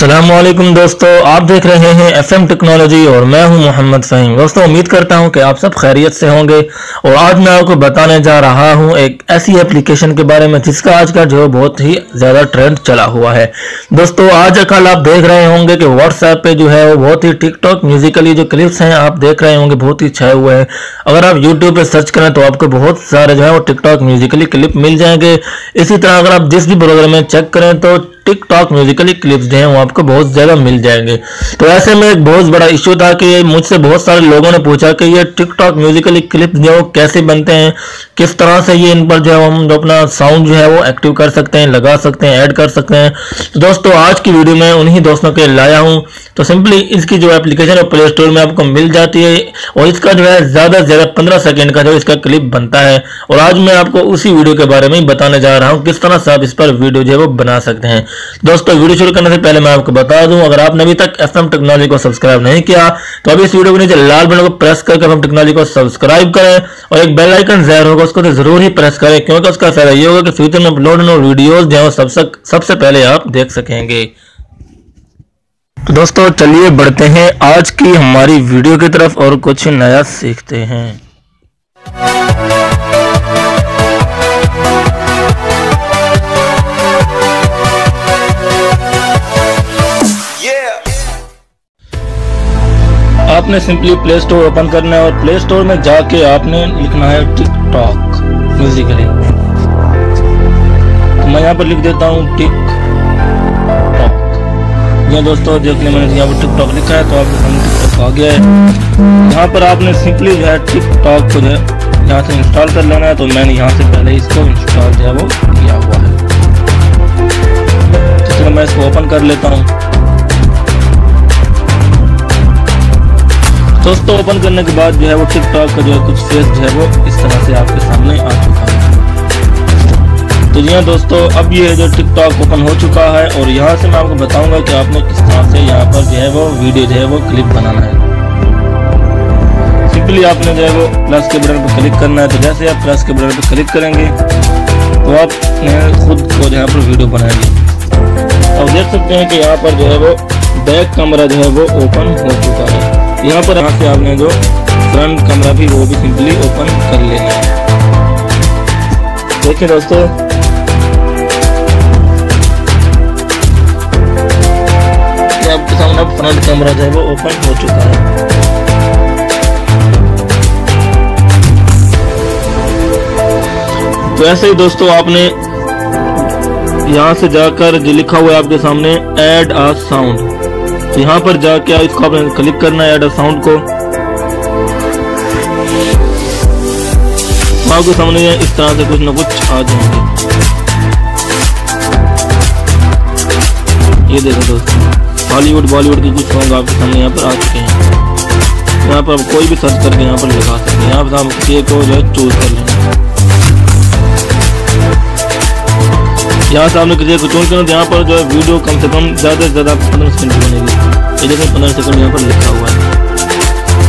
अस्सलामुअलैकुम दोस्तों, आप देख रहे हैं एफएम टेक्नोलॉजी और मैं हूं मोहम्मद फ़हीम। दोस्तों, उम्मीद करता हूं कि आप सब खैरियत से होंगे और आज मैं आपको बताने जा रहा हूं एक ऐसी एप्लीकेशन के बारे में जिसका आज का जो बहुत ही ज़्यादा ट्रेंड चला हुआ है। दोस्तों, आज कल आप देख रहे होंगे कि व्हाट्सएप पे जो है वो बहुत ही टिकटॉक म्यूजिकली जो क्लिप्स हैं आप देख रहे होंगे बहुत ही छाए हुए हैं। अगर आप यूट्यूब पे सर्च करें तो आपको बहुत सारे जो है वो टिकटॉक म्यूजिकली क्लिप मिल जाएंगे। इसी तरह अगर आप जिस भी ब्राउज़र में चेक करें तो टिकटॉक म्यूजिकली क्लिप्स जो हैं वो आपको बहुत ज़्यादा मिल जाएंगे। तो ऐसे में एक बहुत बड़ा इश्यू था कि मुझसे बहुत सारे लोगों ने पूछा कि ये टिकटॉक म्यूजिकली क्लिप्स जो है कैसे बनते हैं, किस तरह से ये इन पर जो है हम जो अपना साउंड जो है वो एक्टिव कर सकते हैं, लगा सकते हैं, ऐड कर सकते हैं। तो दोस्तों, आज की वीडियो में उन्हीं दोस्तों के लाया हूँ। तो सिंपली इसकी जो एप्लीकेशन है प्ले स्टोर में आपको मिल जाती है और इसका जो है ज़्यादा से ज़्यादा 15 सेकेंड का जो इसका क्लिप बनता है। और आज मैं आपको उसी वीडियो के बारे में ही बताने जा रहा हूँ किस तरह से आप इस पर वीडियो जो है वो बना सकते हैं। दोस्तों, वीडियो शुरू करने से पहले मैं आपको बता दूं, अगर आपने अभी तक एफएम टेक्नोलॉजी को सब्सक्राइब नहीं किया तो अभी इस वीडियो के नीचे लाल बटन को प्रेस करके एफएम टेक्नोलॉजी को सब्सक्राइब करें और एक बेल आइकन ज़रूर होगा उसको तो जरूर ही प्रेस करें, क्योंकि उसका फायदा ये होगा कि फ्यूचर में अपलोड होने वीडियोस जो है सबसे पहले आप देख सकेंगे। तो दोस्तों, चलिए बढ़ते हैं आज की हमारी वीडियो की तरफ और कुछ नया सीखते हैं। आपने सिंपली प्ले स्टोर ओपन करना है और प्ले स्टोर में जाके आपने लिखना है टिकटॉक म्यूजिकली। तो मैं यहाँ पर लिख देता हूँ टिकटॉक। ये दोस्तों देख लें, मैंने यहाँ पर टिकटॉक लिखा है तो आपके सामने टिकटॉक आ गया है। यहाँ पर आपने सिंपली जो है टिकटॉक को जो है यहाँ से इंस्टॉल कर लेना है। तो मैंने यहाँ से पहले इसको इंस्टॉल जो है वो किया हुआ है। तो चलो मैं इसको ओपन कर लेता हूँ। दोस्तों, ओपन करने के बाद जो है वो टिकटॉक का जो है कुछ फेस जो है वो इस तरह से आपके सामने आ चुका है। तो जी हाँ दोस्तों, अब ये जो टिकटॉक ओपन हो चुका है और यहाँ से मैं आपको बताऊंगा कि आपने किस तरह से यहाँ पर जो है वो वीडियो जो है वो क्लिप बनाना है। सिंपली आपने जो है वो प्लस के बटन पर क्लिक करना है। तो जैसे आप प्लस के बटन पर क्लिक करेंगे तो आपने खुद को जो है पर वीडियो बनाएंगे। अब देख सकते हैं कि यहाँ पर जो है वो बैक कैमरा जो है वो ओपन हो चुका है। यहाँ से आपने जो फ्रंट कैमरा भी वो भी सिंपली ओपन कर लेना है। देखिए दोस्तों, आपके सामने फ्रंट कैमरा जो है वो ओपन हो चुका है। तो ऐसे ही दोस्तों आपने यहाँ से जाकर जो लिखा हुआ है आपके सामने ऐड अ साउंड, तो यहाँ पर जाके इसको आपने क्लिक करना है ऐड अ साउंड को। आपके सामने इस तरह से कुछ ना कुछ आ जाएंगे। ये देखो दोस्तों, हॉलीवुड बॉलीवुड के कुछ सॉन्ग आपके सामने यहाँ पर आ चुके हैं। यहाँ पर आप कोई भी सर्च करके यहाँ पर लगा सकते हैं। यहाँ पर आप किसी एक को जो है चूज कर लेंगे। यहाँ से आपने किसी को चूज करना तो यहाँ पर जो है वीडियो कम से कम ज़्यादा से ज़्यादा 15 सेकंड की बनेगी। ये देखो 15 सेकंड यहाँ पर लिखा हुआ है।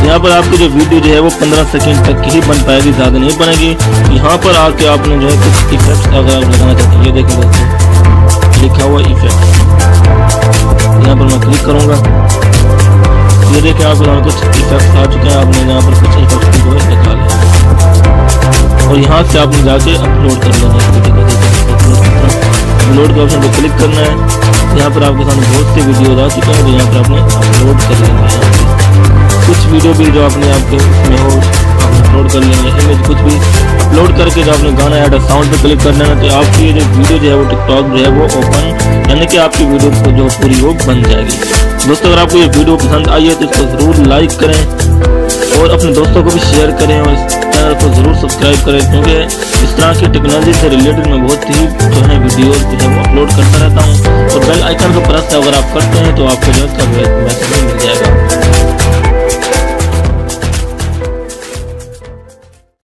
यहाँ पर आपकी जो वीडियो जो है वो 15 सेकंड तक ही बन पाएगी, ज़्यादा नहीं बनेगी। यहाँ पर आके आपने जो है कुछ इफेक्ट्स अगर आप लगाना चाहते हैं, ये देखिए दोस्तों लिखा हुआ इफेक्ट, यहाँ पर मैं क्लिक करूँगा। ये देखिए आपको यहाँ कुछ इफेक्ट्स आ चुके हैं। आपने यहाँ पर कुछ इफेक्ट्स जो है लगा लिया और यहाँ से आपने जाके अपलोड कर लेना है। अपलोड के ऑप्शन पर क्लिक करना है। यहाँ पर आपके सामने बहुत से वीडियोज आ चुके हैं, तो यहाँ पर आपने अपलोड कर लेना है। कुछ वीडियो भी जो आपने आपके उसमें हो आप अपलोड कर लेंगे। इमेज कुछ भी अपलोड करके जो आपने गाना ऐड साउंड पे क्लिक कर लेना, तो आपकी ये जो वीडियो जो है वो टिकटॉक जो है वो ओपन, यानी कि आपकी वीडियो को जो पूरी वो बन जाएगी। दोस्तों, अगर आपको ये वीडियो पसंद आई है तो इसको ज़रूर लाइक करें और अपने दोस्तों को भी शेयर करें और इस चैनल को ज़रूर सब्सक्राइब करें, क्योंकि इस तरह की टेक्नोलॉजी से रिलेटेड मैं बहुत ही जो है वीडियोस जो है वो अपलोड करता रहता हूँ। और बेल आइकन को प्रेस अगर आप करते हैं तो आपको जो है मैसेज मिल जाएगा।